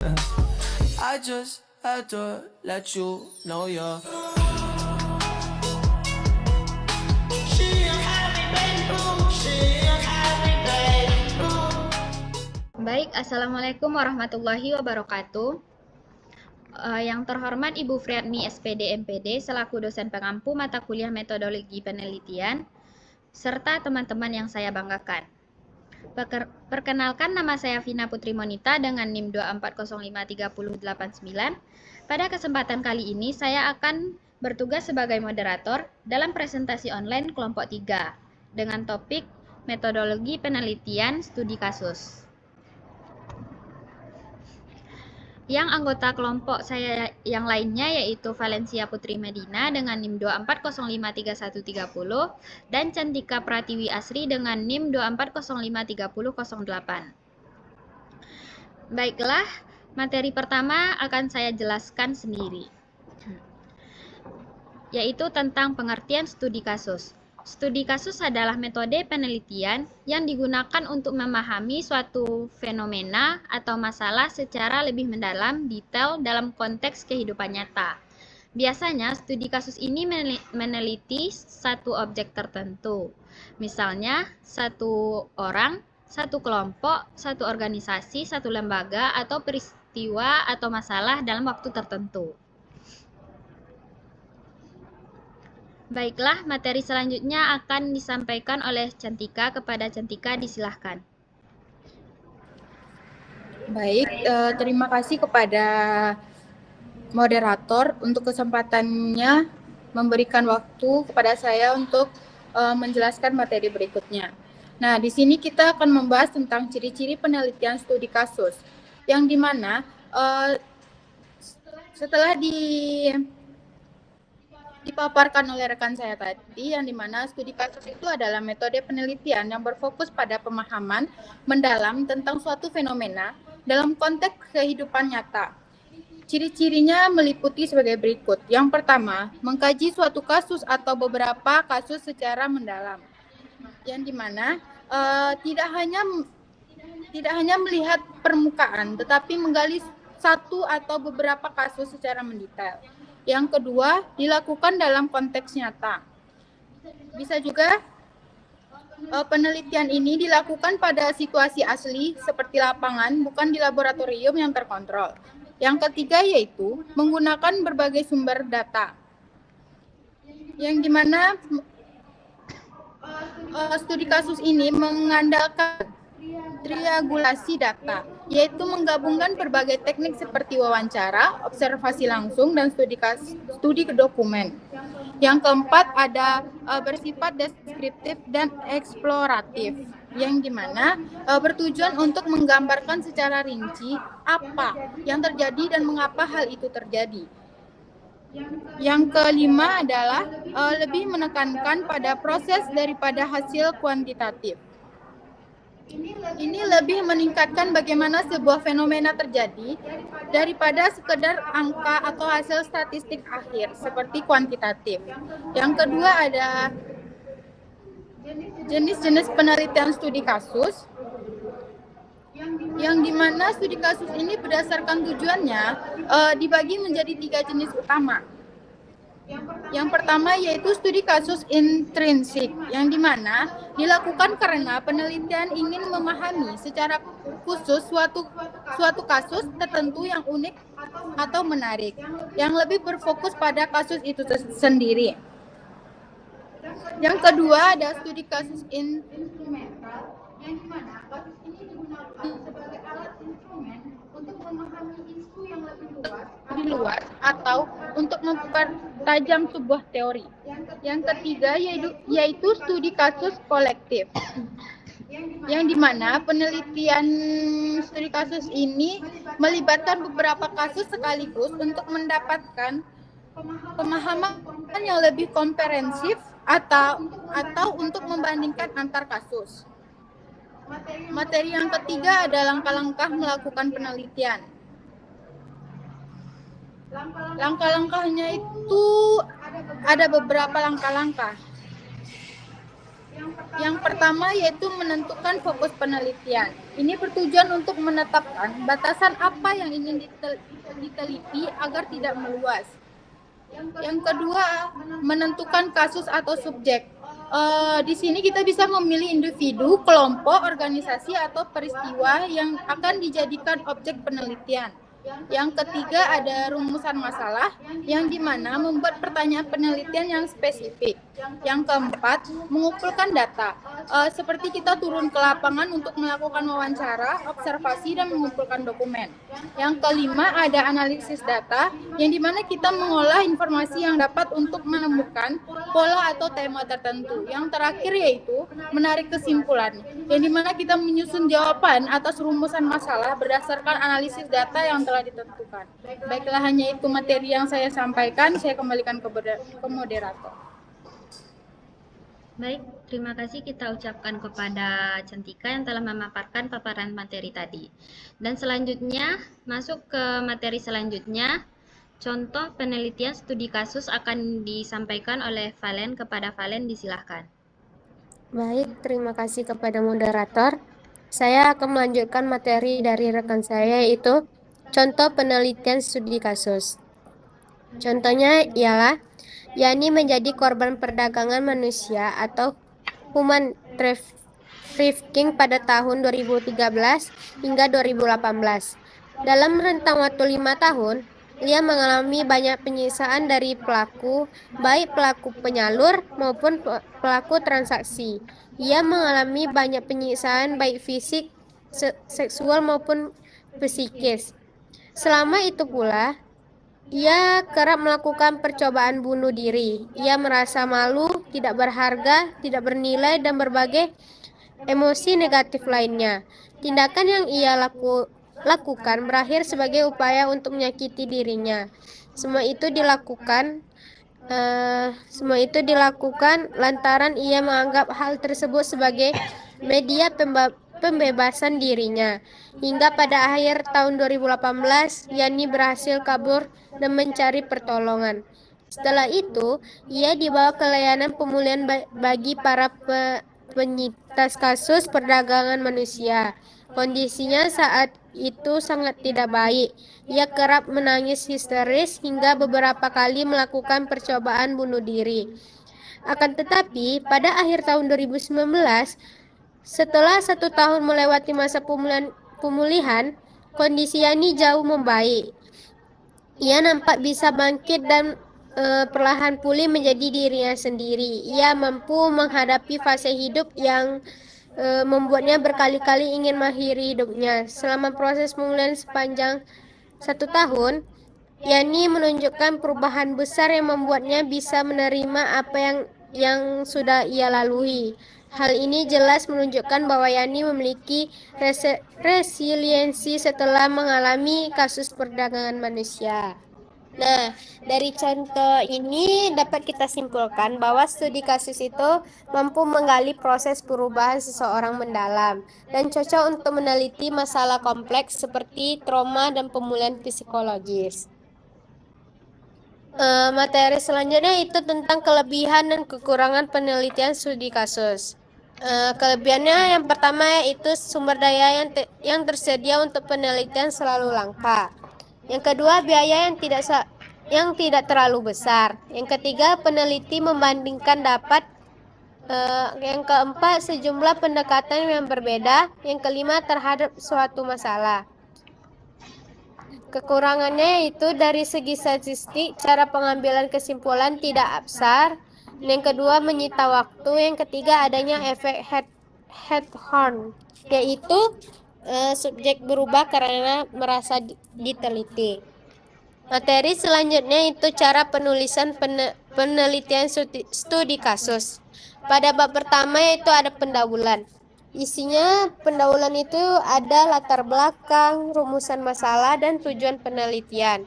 I just had to let you know you're. Baik, Assalamualaikum warahmatullahi wabarakatuh. Yang terhormat Ibu Friatmi SPD MPD selaku dosen pengampu mata kuliah metodologi penelitian, serta teman-teman yang saya banggakan. Perkenalkan, nama saya Vina Putri Monita dengan NIM 2405389. Pada kesempatan kali ini saya akan bertugas sebagai moderator dalam presentasi online kelompok 3 dengan topik metodologi penelitian studi kasus. Yang anggota kelompok saya yang lainnya yaitu Valencia Putri Medina dengan NIM 2405330 dan Cantika Pratiwi Asri dengan NIM 2405308. Baiklah, materi pertama akan saya jelaskan sendiri, yaitu tentang pengertian studi kasus. Studi kasus adalah metode penelitian yang digunakan untuk memahami suatu fenomena atau masalah secara lebih mendalam, detail dalam konteks kehidupan nyata. Biasanya, studi kasus ini meneliti satu objek tertentu. Misalnya, satu orang, satu kelompok, satu organisasi, satu lembaga, atau peristiwa atau masalah dalam waktu tertentu. Baiklah, materi selanjutnya akan disampaikan oleh Cantika. Kepada Cantika, disilahkan. Baik, terima kasih kepada moderator untuk kesempatannya memberikan waktu kepada saya untuk menjelaskan materi berikutnya. Nah, di sini kita akan membahas tentang ciri-ciri penelitian studi kasus, yang dimana setelah dipaparkan oleh rekan saya tadi, yang dimana studi kasus itu adalah metode penelitian yang berfokus pada pemahaman mendalam tentang suatu fenomena dalam konteks kehidupan nyata. Ciri-cirinya meliputi sebagai berikut. Yang pertama, mengkaji suatu kasus atau beberapa kasus secara mendalam, yang dimana tidak hanya melihat permukaan, tetapi menggali satu atau beberapa kasus secara mendetail. Yang kedua, dilakukan dalam konteks nyata. Bisa juga penelitian ini dilakukan pada situasi asli seperti lapangan, bukan di laboratorium yang terkontrol. Yang ketiga yaitu menggunakan berbagai sumber data, yang dimana studi kasus ini mengandalkan triangulasi data, yaitu menggabungkan berbagai teknik seperti wawancara, observasi langsung, dan studi dokumen. Yang keempat ada bersifat deskriptif dan eksploratif, yang dimana bertujuan untuk menggambarkan secara rinci apa yang terjadi dan mengapa hal itu terjadi. Yang kelima adalah lebih menekankan pada proses daripada hasil kuantitatif. Ini lebih meningkatkan bagaimana sebuah fenomena terjadi daripada sekedar angka atau hasil statistik akhir seperti kuantitatif. Yang kedua ada jenis-jenis penelitian studi kasus, yang dimana studi kasus ini berdasarkan tujuannya dibagi menjadi 3 jenis utama. Yang pertama yaitu studi kasus intrinsik, yang dimana dilakukan karena penelitian ingin memahami secara khusus suatu kasus tertentu yang unik atau menarik, yang lebih berfokus pada kasus itu sendiri. Yang kedua ada studi kasus instrumental, yang dimana kasus ini digunakan sebagai alat instrumen untuk memahami isu yang lebih luas atau untuk mempertajam sebuah teori. Yang ketiga yaitu studi kasus kolektif, yang dimana penelitian studi kasus ini melibatkan beberapa kasus sekaligus untuk mendapatkan pemahaman yang lebih komprehensif atau untuk membandingkan antar kasus. Materi yang ketiga ada langkah-langkah melakukan penelitian. Langkah-langkahnya itu ada beberapa langkah-langkah. Yang pertama yaitu menentukan fokus penelitian. Ini bertujuan untuk menetapkan batasan apa yang ingin diteliti agar tidak meluas. Yang kedua, menentukan kasus atau subjek. Di sini kita bisa memilih individu, kelompok, organisasi, atau peristiwa yang akan dijadikan objek penelitian. Yang ketiga ada rumusan masalah, yang dimana membuat pertanyaan penelitian yang spesifik. Yang keempat, mengumpulkan data. Seperti kita turun ke lapangan untuk melakukan wawancara, observasi, dan mengumpulkan dokumen. Yang kelima ada analisis data, yang dimana kita mengolah informasi yang dapat untuk menemukan pola atau tema tertentu. Yang terakhir yaitu menarik kesimpulan, yang dimana kita menyusun jawaban atas rumusan masalah berdasarkan analisis data yang telah ditentukan. Baiklah, hanya itu materi yang saya sampaikan. Saya kembalikan ke moderator. Baik, terima kasih kita ucapkan kepada Cantika yang telah memaparkan paparan materi tadi. Dan selanjutnya, masuk ke materi selanjutnya. Contoh penelitian studi kasus akan disampaikan oleh Valen. Kepada Valen, disilahkan. Baik, terima kasih kepada moderator. Saya akan melanjutkan materi dari rekan saya, yaitu contoh penelitian studi kasus. Contohnya ialah yakni menjadi korban perdagangan manusia atau human trafficking pada tahun 2013 hingga 2018. Dalam rentang waktu 5 tahun, ia mengalami banyak penyiksaan dari pelaku, baik pelaku penyalur maupun pelaku transaksi. Ia mengalami banyak penyiksaan baik fisik, seksual maupun psikis. Selama itu pula, ia kerap melakukan percobaan bunuh diri. Ia merasa malu, tidak berharga, tidak bernilai, dan berbagai emosi negatif lainnya. Tindakan yang ia lakukan berakhir sebagai upaya untuk menyakiti dirinya. Semua itu dilakukan lantaran ia menganggap hal tersebut sebagai media pembebasan dirinya. Hingga pada akhir tahun 2018, Yani berhasil kabur dan mencari pertolongan. Setelah itu, ia dibawa ke layanan pemulihan bagi para penyintas kasus perdagangan manusia. Kondisinya saat itu sangat tidak baik. Ia kerap menangis histeris hingga beberapa kali melakukan percobaan bunuh diri. Akan tetapi, pada akhir tahun 2019, setelah 1 tahun melewati masa pemulihan, kondisi Yani jauh membaik. Ia nampak bisa bangkit dan perlahan pulih menjadi dirinya sendiri. Ia mampu menghadapi fase hidup yang membuatnya berkali-kali ingin mengakhiri hidupnya. Selama proses pemulihan sepanjang 1 tahun, Yani menunjukkan perubahan besar yang membuatnya bisa menerima apa yang sudah ia lalui. Hal ini jelas menunjukkan bahwa Yani memiliki resiliensi setelah mengalami kasus perdagangan manusia. Nah, dari contoh ini dapat kita simpulkan bahwa studi kasus itu mampu menggali proses perubahan seseorang mendalam dan cocok untuk meneliti masalah kompleks seperti trauma dan pemulihan psikologis. Materi selanjutnya itu tentang kelebihan dan kekurangan penelitian studi kasus. Kelebihannya yang pertama yaitu sumber daya yang tersedia untuk penelitian selalu langka. Yang kedua, biaya yang tidak terlalu besar. Yang ketiga, peneliti membandingkan dapat. Yang keempat, sejumlah pendekatan yang berbeda. Yang kelima, terhadap suatu masalah. Kekurangannya yaitu dari segi statistik, cara pengambilan kesimpulan tidak absar. Yang kedua, menyita waktu. Yang ketiga, adanya efek head-horn, yaitu subjek berubah karena merasa diteliti. Materi selanjutnya itu cara penulisan penelitian studi kasus. Pada bab pertama yaitu ada pendahuluan. Isinya pendahuluan itu ada latar belakang, rumusan masalah, dan tujuan penelitian.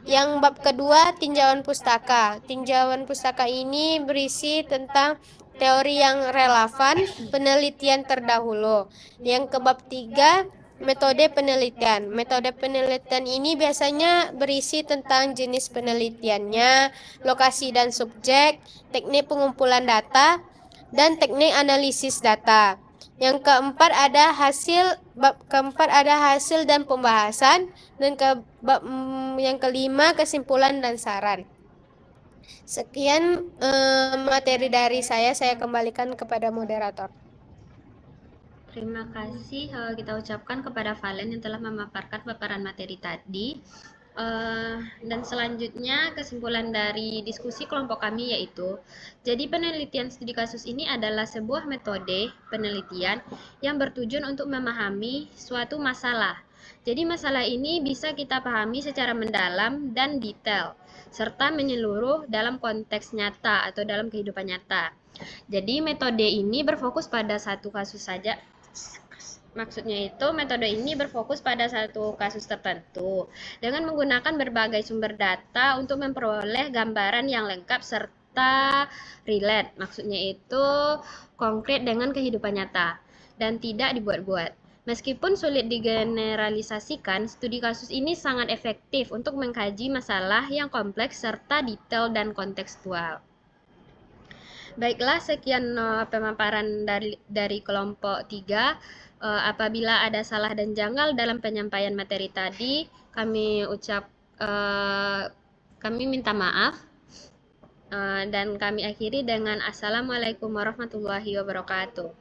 Yang bab kedua, tinjauan pustaka. Tinjauan pustaka ini berisi tentang teori yang relevan, penelitian terdahulu. Yang ke bab 3, metode penelitian. Metode penelitian ini biasanya berisi tentang jenis penelitiannya, lokasi dan subjek, teknik pengumpulan data, dan teknik analisis data. Yang keempat ada hasil dan pembahasan, dan yang kelima kesimpulan dan saran. Sekian materi dari saya kembalikan kepada moderator. Terima kasih kita ucapkan kepada Valen yang telah memaparkan paparan materi tadi. Dan selanjutnya kesimpulan dari diskusi kelompok kami yaitu, jadi penelitian studi kasus ini adalah sebuah metode penelitian yang bertujuan untuk memahami suatu masalah. Jadi masalah ini bisa kita pahami secara mendalam dan detail, serta menyeluruh dalam konteks nyata atau dalam kehidupan nyata. Jadi metode ini berfokus pada satu kasus saja. Maksudnya itu, metode ini berfokus pada satu kasus tertentu dengan menggunakan berbagai sumber data untuk memperoleh gambaran yang lengkap serta relate. Maksudnya itu konkret dengan kehidupan nyata dan tidak dibuat-buat. Meskipun sulit digeneralisasikan, studi kasus ini sangat efektif untuk mengkaji masalah yang kompleks serta detail dan kontekstual. Baiklah, sekian pemaparan dari kelompok 3. Apabila ada salah dan janggal dalam penyampaian materi tadi, kami minta maaf, dan kami akhiri dengan Assalamualaikum warahmatullahi wabarakatuh.